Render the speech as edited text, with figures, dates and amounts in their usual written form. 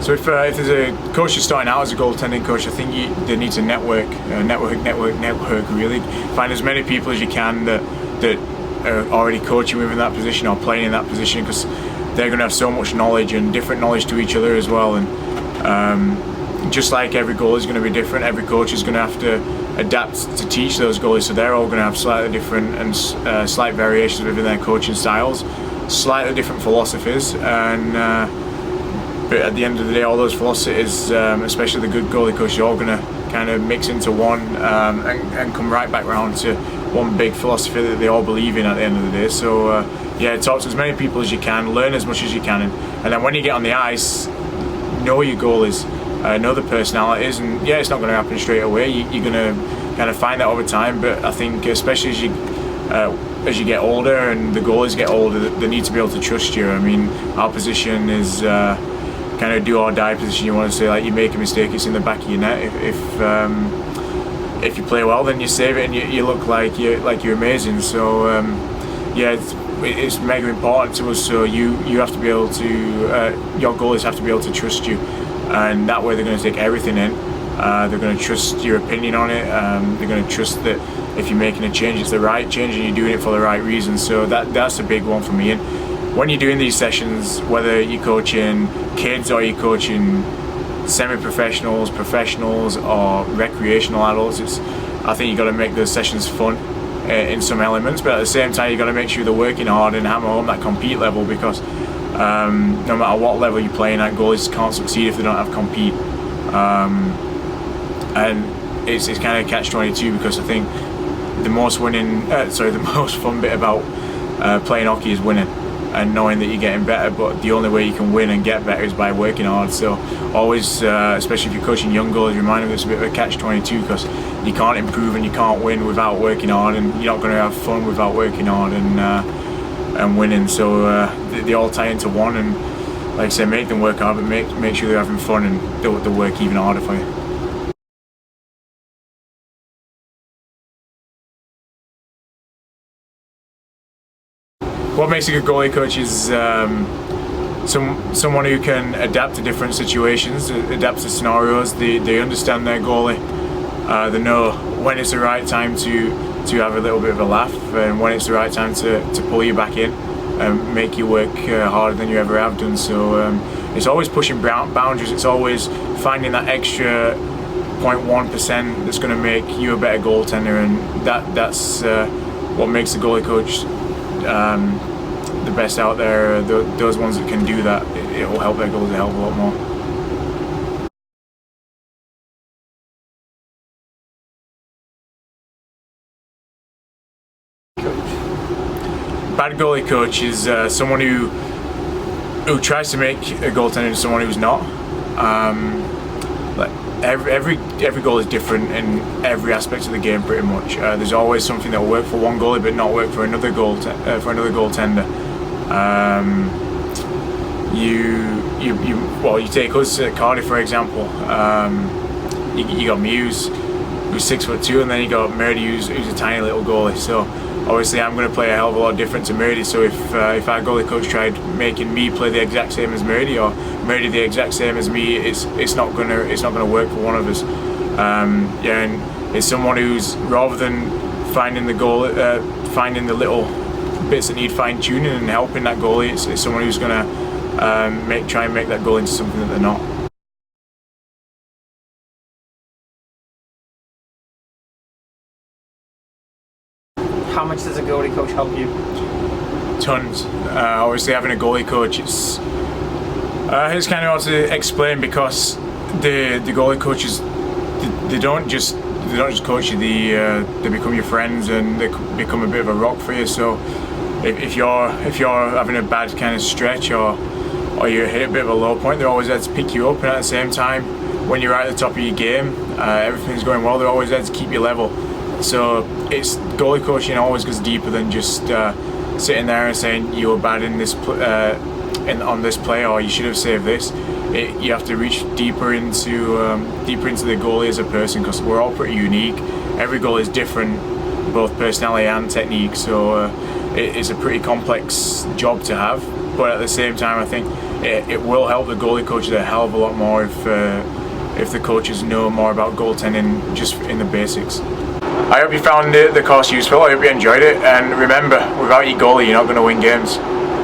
So if there's a coach who's starting out as a goaltending coach, I think they need to network really. Find as many people as you can that are already coaching within that position or playing in that position, because they're going to have so much knowledge and different knowledge to each other as well. And just like every goal is going to be different, every coach is going to have to adapt to teach those goalies. So they're all going to have slightly different and slight variations within their coaching styles, slightly different philosophies, and. But at the end of the day, all those philosophies, especially the good goalie coaches, are all going to kind of mix into one and come right back around to one big philosophy that they all believe in at the end of the day. So yeah, talk to as many people as you can, learn as much as you can, and then when you get on the ice, know your goalies, know the personalities, and yeah, it's not going to happen straight away. You're going to kind of find that over time. But I think especially as you get older and the goalies get older, they need to be able to trust you. I mean, our position is kind of do or die position. You want to say, like, you make a mistake, it's in the back of your net. If you play well, then you save it and you look like you're amazing. So yeah, it's mega important to us. So you have to be able to your goalies have to be able to trust you, and that way they're going to take everything in. They're going to trust your opinion on it. They're going to trust that if you're making a change, it's the right change and you're doing it for the right reason. So that's a big one for me. And when you're doing these sessions, whether you're coaching kids or you're coaching semi-professionals, professionals, or recreational adults, I think you've got to make those sessions fun in some elements, but at the same time you've got to make sure they're working hard and hammer home that compete level, because no matter what level you're playing at, goalies can't succeed if they don't have compete. And it's kind of catch-22, because I think the most fun bit about playing hockey is winning and knowing that you're getting better, but the only way you can win and get better is by working hard. So always, especially if you're coaching young goalies, remind them it's a bit of a catch-22, because you can't improve and you can't win without working hard, and you're not going to have fun without working hard and winning. So they all tie into one, and like I say, make them work hard, but make sure they're having fun and they'll work even harder for you. What makes a good goalie coach is someone who can adapt to different situations, adapt to scenarios. They understand their goalie. They know when it's the right time to have a little bit of a laugh, and when it's the right time to pull you back in and make you work harder than you ever have done. So it's always pushing boundaries. It's always finding that extra 0.1% that's going to make you a better goaltender, and that's what makes a goalie coach the best out there. Those ones that can do that, it will help their goals a hell of a lot more. Bad goalie coach is someone who tries to make a goaltender into someone who's not. Like every goal is different in every aspect of the game, pretty much. There's always something that will work for one goalie but not work for another goaltender. You take us at Cardiff, for example. You got Muse, who's 6'2", and then you got Murdy, who's a tiny little goalie. So obviously I'm going to play a hell of a lot different to Murdy. So if our goalie coach tried making me play the exact same as Murdy, or Murdy the exact same as me, it's not going to work for one of us. And it's someone who's, rather than finding the little bits that need fine tuning and helping that goalie, it's someone who's going to try and make that goal into something that they're not. How much does a goalie coach help you? Tons. Obviously, having a goalie coach, it's kind of hard to explain, because the goalie coaches, they don't just coach you. They become your friends, and they become a bit of a rock for you. So if you're having a bad kind of stretch, or you hit a bit of a low point, they're always there to pick you up. And at the same time, when you're at the top of your game, everything's going well, they're always there to keep you level. So goalie coaching always goes deeper than just sitting there and saying you were bad in this on this play, or you should have saved this. You have to reach deeper into the goalie as a person, because we're all pretty unique. Every goal is different, both personality and technique. So it's a pretty complex job to have, but at the same time, I think it will help the goalie coaches a hell of a lot more if the coaches know more about goaltending just in the basics. I hope you found the course useful. I hope you enjoyed it, and remember, without your goalie, you're not going to win games.